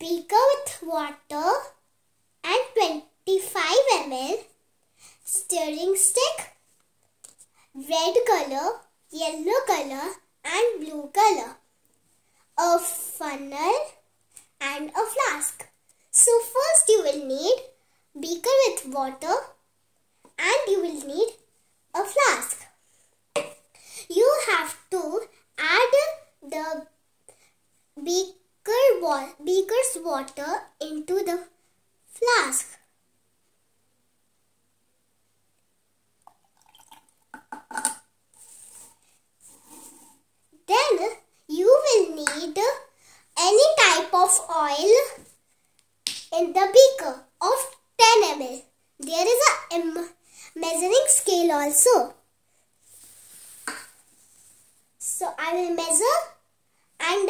beaker with water and 25 ml, stirring stick, red color, yellow color and blue color, a funnel and a flask. So first you will need beaker with water and you will need a flask. You have to add the beaker's water into the flask. Then you will need any type of oil in the beaker of 10 ml. There is a measuring scale also. So I will measure and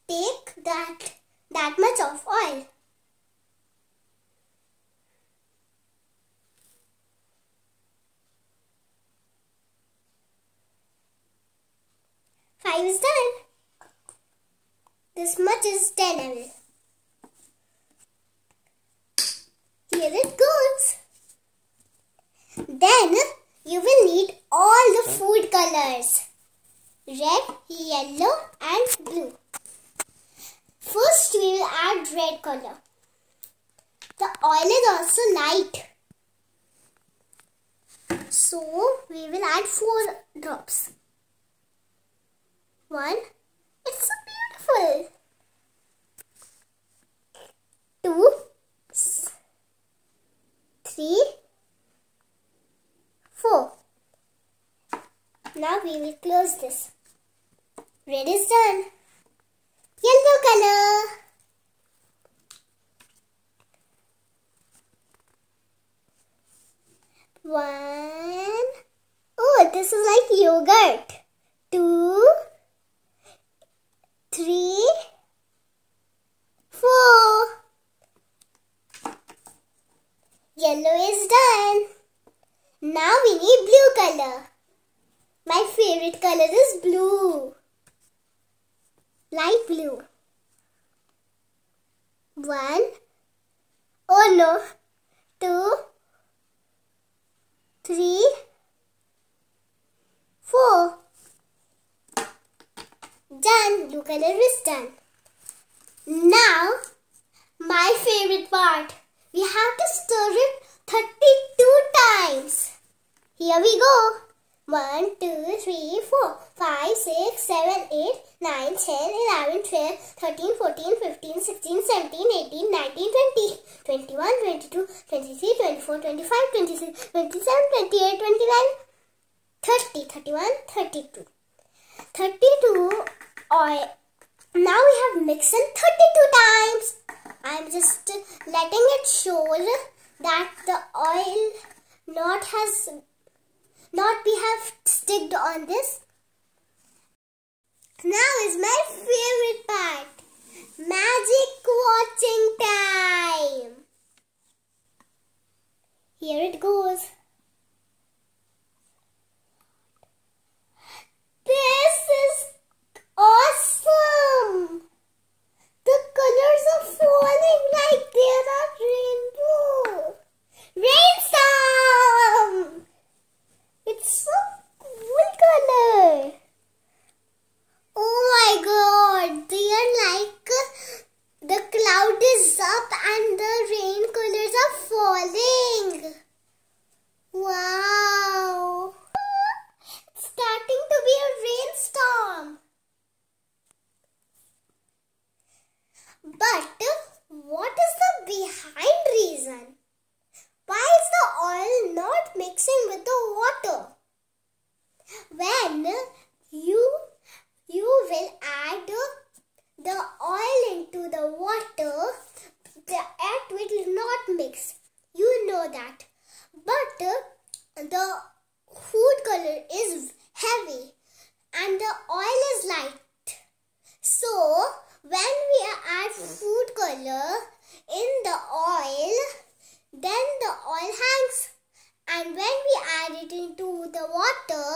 take that much of oil. Five is done. This much is 10 ml. Here it goes. Then you will need all the food colors. Red, yellow and blue. First we will add red color. The oil is also light. So we will add 4 drops. 1. It's so beautiful. 2. 3. 4. Now we will close this. Red is done. Yellow color. One. Oh, this is like yogurt. 2, 3, 4. Yellow is done. Now we need blue color. My favorite color is blue. Light blue. 1. Oh no. 2, 3, 4. Done. Blue color is done. Now, my favorite part. We have to stir it 32 times. Here we go. 1, 2, 3, 4, 5, 6, 7, 8, 9, 10, 11, 12, 13, 14, 15, 16, 17, 18, 19, 20, 21, 22, 23, 24, 25, 26, 27, 28, 29, 30, 31, 32. 32 oil. Now we have mixed in 32 times. I am just letting it show that the oil not be have sticked on this. Now is my favorite part. Magic watching time. Here it goes. This is awesome. The colors are falling like there are rainbow. Rainstorms. It's so cool color. Oh my god. They are like the cloud is up and the rain colors are falling. Wow. It's starting to be a rainstorm. But what is the behind reason? Why is the oil not mixing with the water? When you will add the oil into the water, it will not mix. You know that. But the food color is heavy and the oil is light. So when we add food color in the oil, then the oil hangs. And when we add it into the water,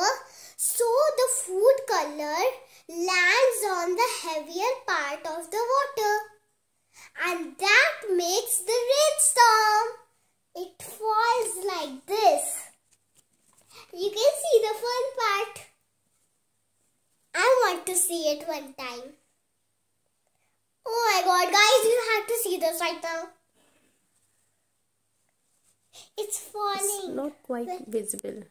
so the food color lands on the heavier part of the water. And that makes the rainstorm. It falls like this. You can see the fun part. I want to see it one time. Oh my god, guys, you have to see this right now. It's falling. It's not quite visible.